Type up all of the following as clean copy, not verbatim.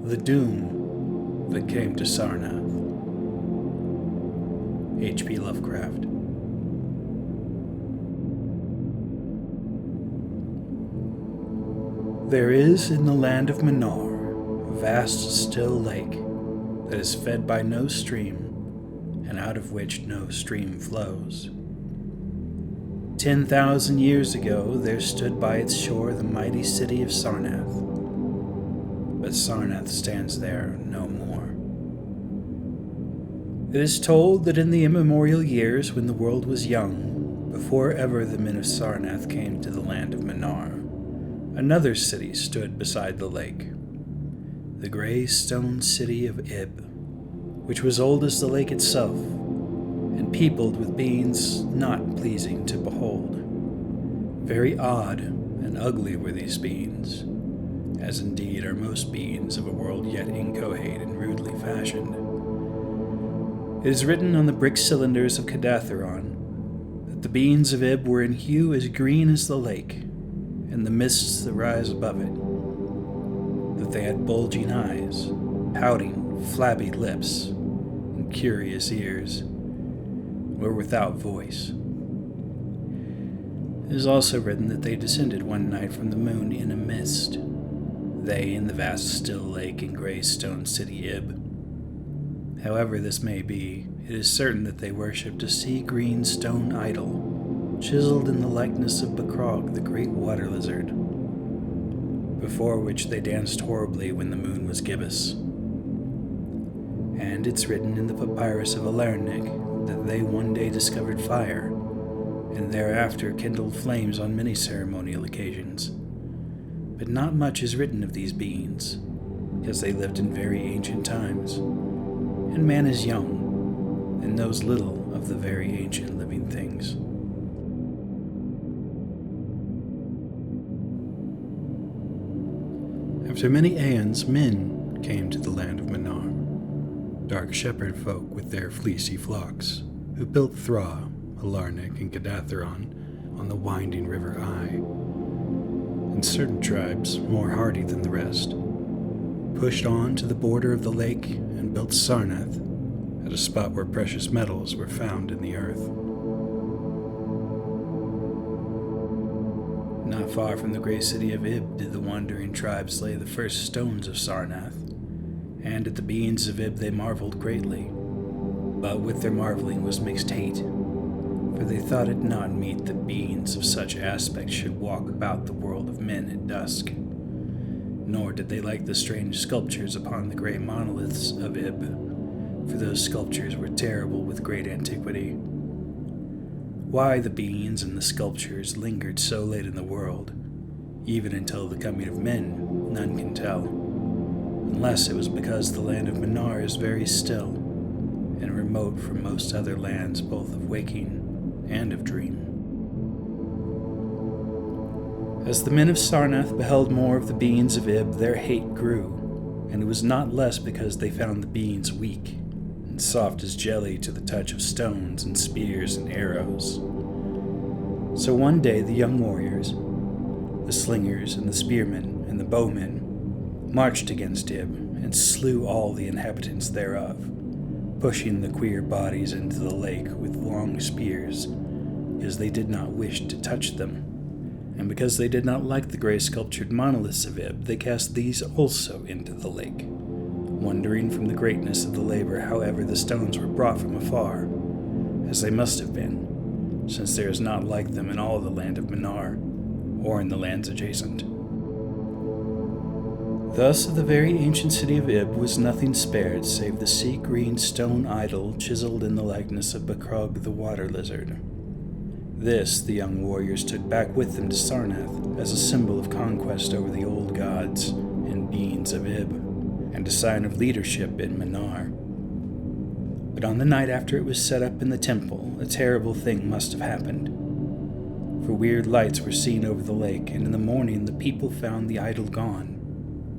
The Doom That Came to Sarnath. H.P. Lovecraft. There is in the land of Manar a vast still lake that is fed by no stream, and out of which no stream flows. 10,000 years ago there stood by its shore the mighty city of Sarnath. But Sarnath stands there no more. It is told that in the immemorial years when the world was young, before ever the men of Sarnath came to the land of Manar, another city stood beside the lake, the grey stone city of Ib, which was old as the lake itself, and peopled with beings not pleasing to behold. Very odd and ugly were these beings, as indeed are most beings of a world yet inchoate and rudely fashioned. It is written on the brick cylinders of Cadatharon that the beings of Ib were in hue as green as the lake, and the mists that rise above it, that they had bulging eyes, pouting, flabby lips, and curious ears, were without voice. It is also written that they descended one night from the moon in a mist, they in the vast still lake in grey stone city Ib. However this may be, it is certain that they worshipped a sea-green stone idol, chiseled in the likeness of Bakrog, the great water lizard, before which they danced horribly when the moon was gibbous. And it's written in the papyrus of Alarnik that they one day discovered fire, and thereafter kindled flames on many ceremonial occasions. But not much is written of these beings, because they lived in very ancient times, and man is young, and knows little of the very ancient living things. After many aeons, men came to the land of Manar, dark shepherd folk with their fleecy flocks, who built Thra, Alarnik, and Cadatharon on the winding river Eye. And certain tribes, more hardy than the rest, pushed on to the border of the lake and built Sarnath at a spot where precious metals were found in the earth. Not far from the grey city of Ib did the wandering tribes lay the first stones of Sarnath, and at the beings of Ib they marveled greatly, but with their marveling was mixed hate, for they thought it not meet that beings of such aspect should walk about the world of men at dusk. Nor did they like the strange sculptures upon the great monoliths of Ib, for those sculptures were terrible with great antiquity. Why the beings and the sculptures lingered so late in the world, even until the coming of men, none can tell, unless it was because the land of Manar is very still, and remote from most other lands both of waking and of dream. As the men of Sarnath beheld more of the beings of Ib, their hate grew, and it was not less because they found the beings weak, and soft as jelly to the touch of stones and spears and arrows. So one day the young warriors, the slingers and the spearmen and the bowmen, marched against Ib and slew all the inhabitants thereof, pushing the queer bodies into the lake with long spears, because they did not wish to touch them, and because they did not like the grey sculptured monoliths of Ib, they cast these also into the lake, wondering from the greatness of the labor however the stones were brought from afar, as they must have been, since there is not like them in all the land of Manar, or in the lands adjacent. Thus of the very ancient city of Ib was nothing spared save the sea-green stone idol chiseled in the likeness of Bakrog the water lizard. This the young warriors took back with them to Sarnath as a symbol of conquest over the old gods and beings of Ib, and a sign of leadership in Manar. But on the night after it was set up in the temple, a terrible thing must have happened. For weird lights were seen over the lake, and in the morning the people found the idol gone,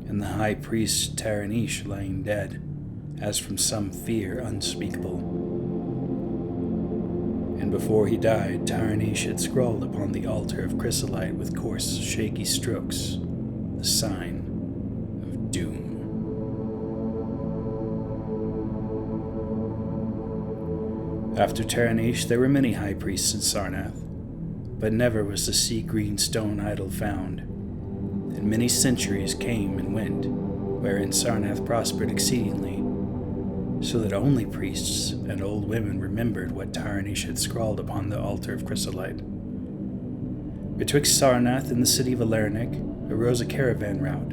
and the high priest Taranish lying dead, as from some fear unspeakable. And before he died, Taranish had scrawled upon the altar of chrysolite with coarse, shaky strokes, the sign of doom. After Taranish, there were many high priests in Sarnath, but never was the sea-green stone idol found, and many centuries came and went, wherein Sarnath prospered exceedingly, so that only priests and old women remembered what Taranish had scrawled upon the altar of chrysolite. Betwixt Sarnath and the city of Alernik arose a caravan route,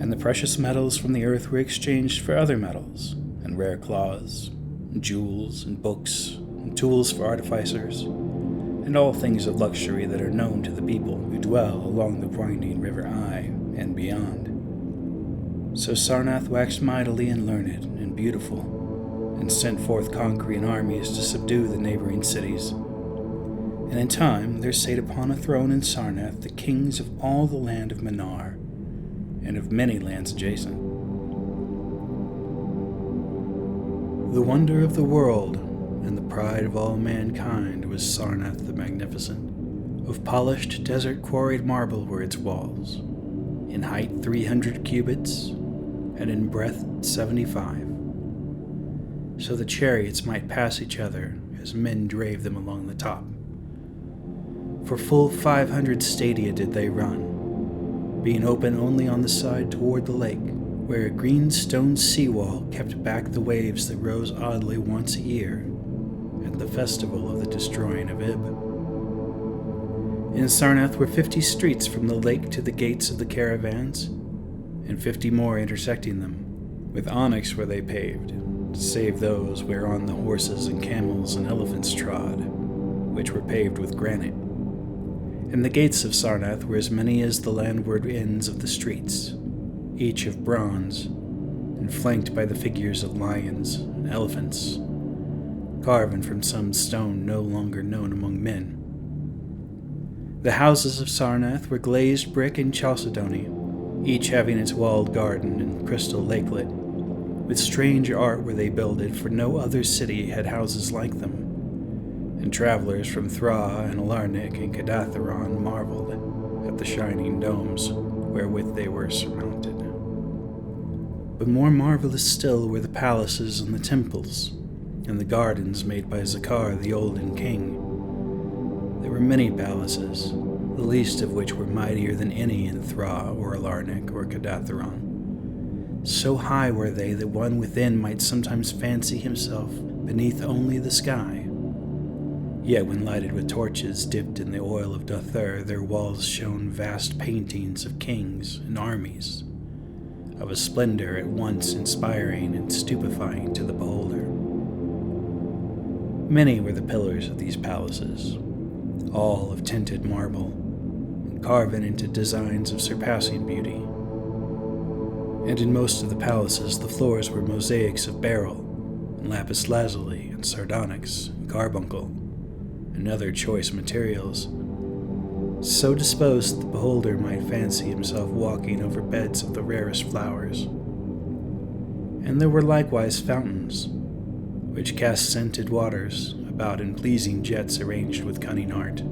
and the precious metals from the earth were exchanged for other metals, and rare cloths, and jewels, and books, and tools for artificers, and all things of luxury that are known to the people who dwell along the winding river Ai and beyond. So Sarnath waxed mightily and learned and beautiful, and sent forth conquering armies to subdue the neighboring cities. And in time there sate upon a throne in Sarnath the kings of all the land of Manar, and of many lands adjacent. The wonder of the world and the pride of all mankind was Sarnath the Magnificent. Of polished desert-quarried marble were its walls, in height 300 cubits, and in breadth 75, so the chariots might pass each other as men drave them along the top. For full 500 stadia did they run, being open only on the side toward the lake, where a green stone seawall kept back the waves that rose oddly once a year at the festival of the destroying of Ib. In Sarnath were 50 streets from the lake to the gates of the caravans, and 50 more intersecting them. With onyx were they paved, save those whereon the horses and camels and elephants trod, which were paved with granite. And the gates of Sarnath were as many as the landward ends of the streets, each of bronze, and flanked by the figures of lions and elephants, carven from some stone no longer known among men. The houses of Sarnath were glazed brick and chalcedony, each having its walled garden and crystal lakelet. With strange art were they builded, for no other city had houses like them, and travelers from Thra and Alarnik and Kadatheron marveled at the shining domes wherewith they were surmounted. But more marvelous still were the palaces and the temples, and the gardens made by Zakar the Olden King. There were many palaces, the least of which were mightier than any in Thra or Alarnik or Kadatheron. So high were they that one within might sometimes fancy himself beneath only the sky. Yet when lighted with torches dipped in the oil of Dothur, their walls shone vast paintings of kings and armies, of a splendor at once inspiring and stupefying to the beholder. Many were the pillars of these palaces, all of tinted marble, and carven into designs of surpassing beauty. And in most of the palaces the floors were mosaics of beryl, and lapis lazuli, and sardonyx, and carbuncle, and other choice materials, so disposed that the beholder might fancy himself walking over beds of the rarest flowers. And there were likewise fountains, which cast scented waters about in pleasing jets arranged with cunning art.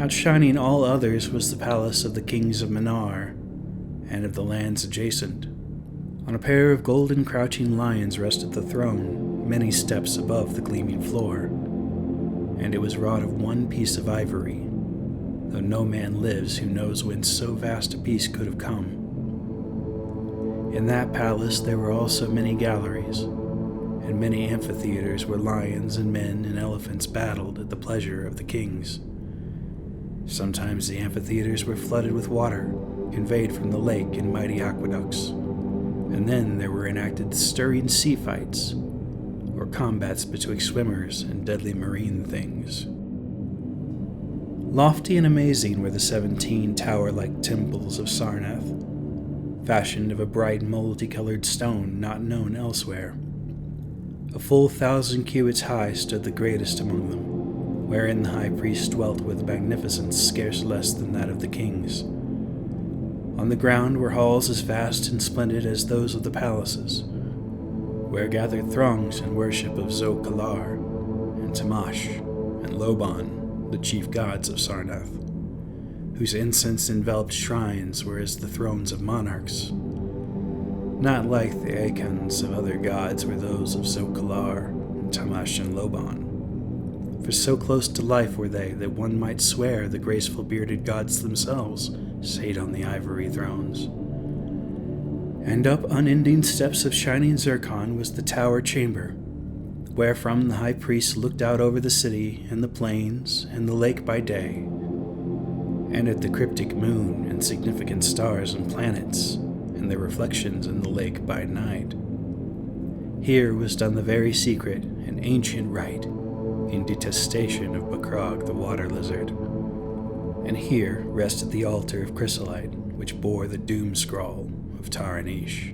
Outshining all others was the palace of the kings of Manar, and of the lands adjacent. On a pair of golden crouching lions rested the throne, many steps above the gleaming floor, and it was wrought of one piece of ivory, though no man lives who knows whence so vast a piece could have come. In that palace there were also many galleries, and many amphitheaters where lions and men and elephants battled at the pleasure of the kings. Sometimes the amphitheaters were flooded with water, conveyed from the lake in mighty aqueducts, and then there were enacted stirring sea fights, or combats betwixt swimmers and deadly marine things. Lofty and amazing were the 17 tower-like temples of Sarnath, fashioned of a bright multicolored stone not known elsewhere. A full 1,000 cubits high stood the greatest among them, wherein the high priest dwelt with magnificence scarce less than that of the kings. On the ground were halls as vast and splendid as those of the palaces, where gathered throngs in worship of Zo-Kalar, and Tamash, and Loban, the chief gods of Sarnath, whose incense-enveloped shrines were as the thrones of monarchs. Not like the icons of other gods were those of Zo-Kalar, Tamash and Loban. For so close to life were they that one might swear the graceful bearded gods themselves sate on the ivory thrones. And up unending steps of shining zircon was the tower chamber, wherefrom the high priest looked out over the city and the plains and the lake by day, and at the cryptic moon and significant stars and planets and their reflections in the lake by night. Here was done the very secret and ancient rite in detestation of Bakrog the water lizard, and here rested the altar of chrysolite which bore the doom scroll of Taranish.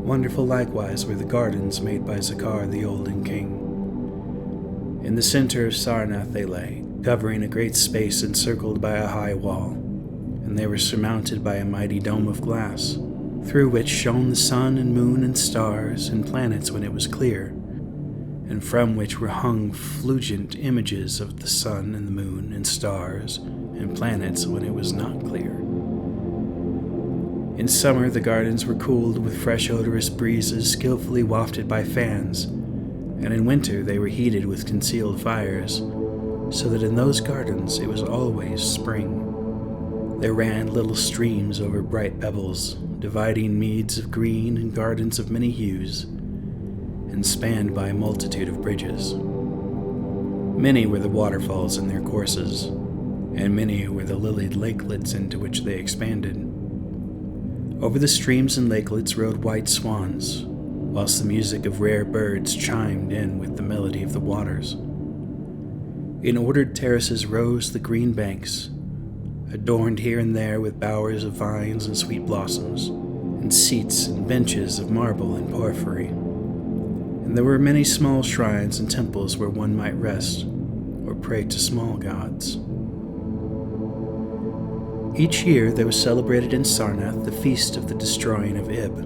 Wonderful likewise were the gardens made by Zakar the Olden King. In the center of Sarnath they lay, covering a great space encircled by a high wall, and they were surmounted by a mighty dome of glass, through which shone the sun and moon and stars and planets when it was clear, and from which were hung fulgent images of the sun and the moon and stars and planets when it was not clear. In summer the gardens were cooled with fresh odorous breezes skillfully wafted by fans, and in winter they were heated with concealed fires, so that in those gardens it was always spring. There ran little streams over bright pebbles, dividing meads of green and gardens of many hues, and spanned by a multitude of bridges. Many were the waterfalls in their courses, and many were the lilied lakelets into which they expanded. Over the streams and lakelets rode white swans, whilst the music of rare birds chimed in with the melody of the waters. In ordered terraces rose the green banks, adorned here and there with bowers of vines and sweet blossoms, and seats and benches of marble and porphyry. And there were many small shrines and temples where one might rest or pray to small gods. Each year there was celebrated in Sarnath the feast of the destroying of Ib,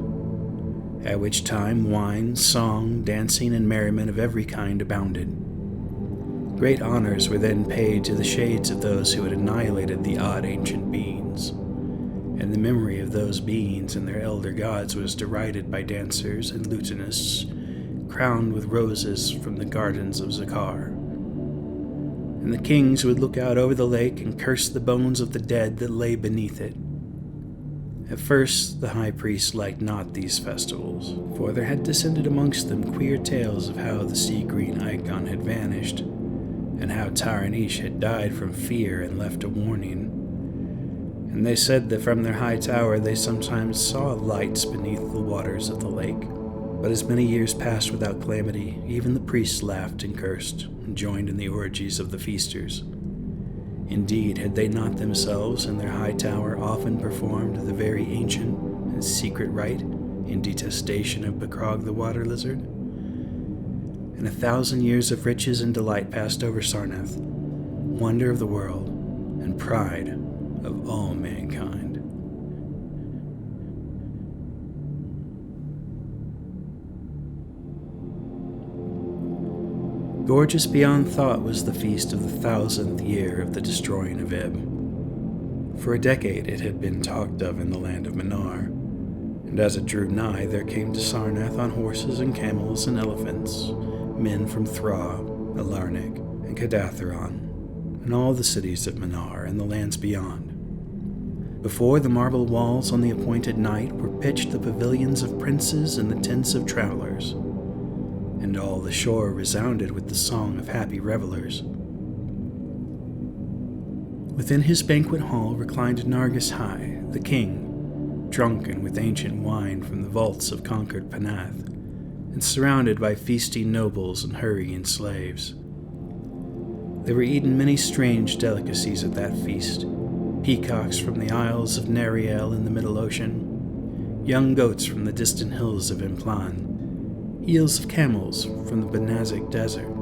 at which time wine, song, dancing, and merriment of every kind abounded. Great honors were then paid to the shades of those who had annihilated the odd ancient beings, and the memory of those beings and their elder gods was derided by dancers and lutanists, crowned with roses from the gardens of Zakar. And the kings would look out over the lake and curse the bones of the dead that lay beneath it. At first the high priest liked not these festivals, for there had descended amongst them queer tales of how the sea-green icon had vanished, and how Taranish had died from fear and left a warning. And they said that from their high tower they sometimes saw lights beneath the waters of the lake. But as many years passed without calamity, even the priests laughed and cursed, and joined in the orgies of the feasters. Indeed, had they not themselves in their high tower often performed the very ancient and secret rite in detestation of Bakrog the water lizard? And 1,000 years of riches and delight passed over Sarnath, wonder of the world and pride of all mankind. Gorgeous beyond thought was the feast of the 1,000th year of the destroying of Ib. For a decade it had been talked of in the land of Manar, and as it drew nigh there came to Sarnath on horses and camels and elephants men from Thra, Alarnik, and Kadatheron, and all the cities of Manar and the lands beyond. Before the marble walls on the appointed night were pitched the pavilions of princes and the tents of travelers, and all the shore resounded with the song of happy revelers. Within his banquet hall reclined Nargis High, the king, drunken with ancient wine from the vaults of conquered Panath, and surrounded by feasting nobles and hurrying slaves. There were eaten many strange delicacies at that feast: peacocks from the isles of Neriel in the Middle Ocean, young goats from the distant hills of Implan, eels of camels from the Benazik Desert,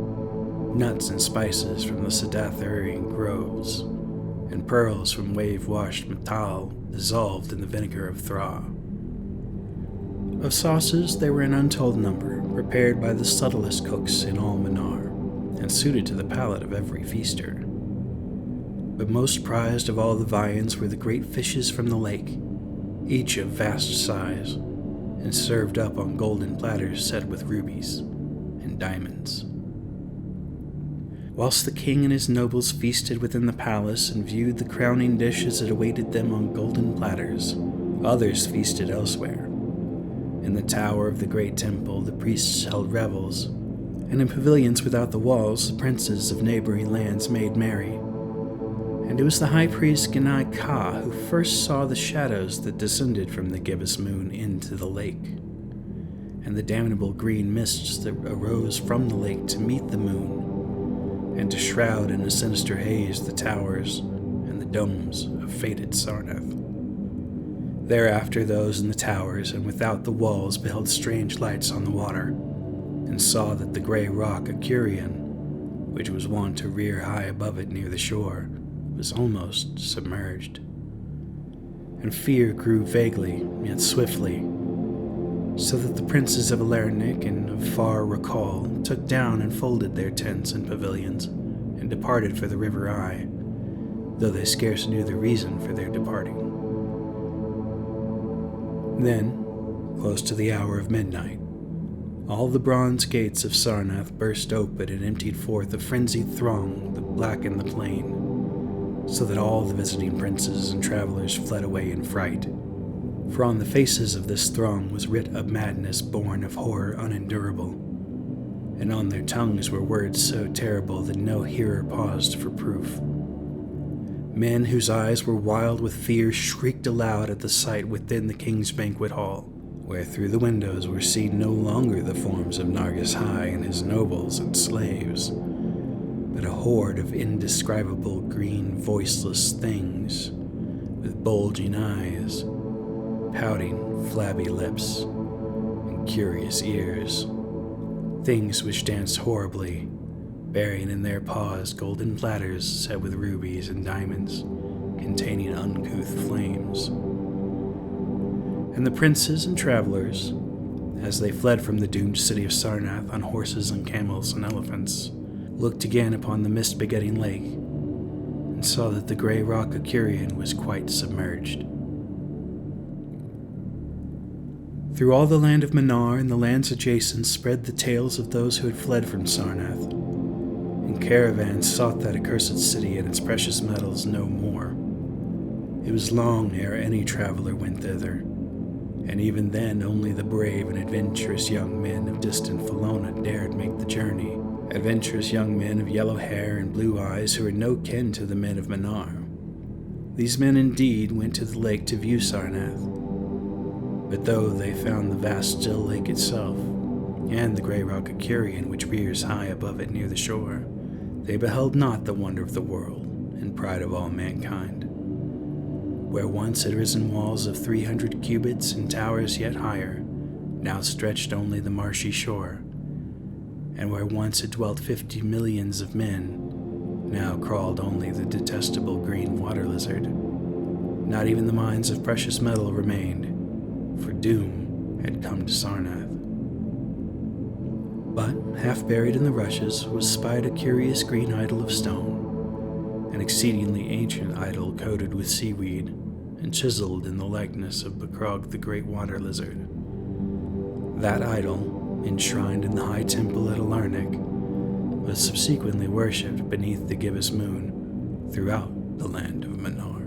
nuts and spices from the Sadatharian groves, and pearls from wave-washed metal dissolved in the vinegar of Thra. Of sauces there were an untold number, prepared by the subtlest cooks in all Manar, and suited to the palate of every feaster. But most prized of all the viands were the great fishes from the lake, each of vast size, and served up on golden platters set with rubies and diamonds. Whilst the king and his nobles feasted within the palace and viewed the crowning dish as it awaited them on golden platters, others feasted elsewhere. In the tower of the great temple, the priests held revels, and in pavilions without the walls, the princes of neighboring lands made merry. And it was the high priest Genai Ka who first saw the shadows that descended from the gibbous moon into the lake, and the damnable green mists that arose from the lake to meet the moon, and to shroud in a sinister haze the towers and the domes of fated Sarnath. Thereafter those in the towers and without the walls beheld strange lights on the water, and saw that the gray rock Acurian, which was wont to rear high above it near the shore, was almost submerged. And fear grew vaguely, yet swiftly, so that the princes of Alernic and of far recall took down and folded their tents and pavilions, and departed for the River Eye, though they scarce knew the reason for their departing. Then, close to the hour of midnight, all the bronze gates of Sarnath burst open and emptied forth a frenzied throng that blackened the plain, so that all the visiting princes and travelers fled away in fright. For on the faces of this throng was writ a madness born of horror unendurable, and on their tongues were words so terrible that no hearer paused for proof. Men whose eyes were wild with fear shrieked aloud at the sight within the king's banquet hall, where through the windows were seen no longer the forms of Nargis High and his nobles and slaves, but a horde of indescribable green voiceless things, with bulging eyes, pouting, flabby lips, and curious ears. Things which danced horribly, bearing in their paws golden platters set with rubies and diamonds, containing uncouth flames. And the princes and travelers, as they fled from the doomed city of Sarnath on horses and camels and elephants, looked again upon the mist-begetting lake, and saw that the grey rock Acurian was quite submerged. Through all the land of Manar and the lands adjacent spread the tales of those who had fled from Sarnath, and caravans sought that accursed city and its precious metals no more. It was long ere any traveler went thither, and even then only the brave and adventurous young men of distant Felona dared make the journey, adventurous young men of yellow hair and blue eyes who were no kin to the men of Manar. These men indeed went to the lake to view Sarnath, but though they found the vast still lake itself, and the grey rock Acurian which rears high above it near the shore, they beheld not the wonder of the world and pride of all mankind. Where once had risen walls of 300 cubits and towers yet higher, now stretched only the marshy shore, and where once had dwelt 50 millions of men, now crawled only the detestable green water lizard. Not even the mines of precious metal remained, for doom had come to Sarnath. But, half buried in the rushes, was spied a curious green idol of stone, an exceedingly ancient idol coated with seaweed, and chiseled in the likeness of Bakrog the great water lizard. That idol, enshrined in the high temple at Alarnik, was subsequently worshipped beneath the gibbous moon throughout the land of Manar.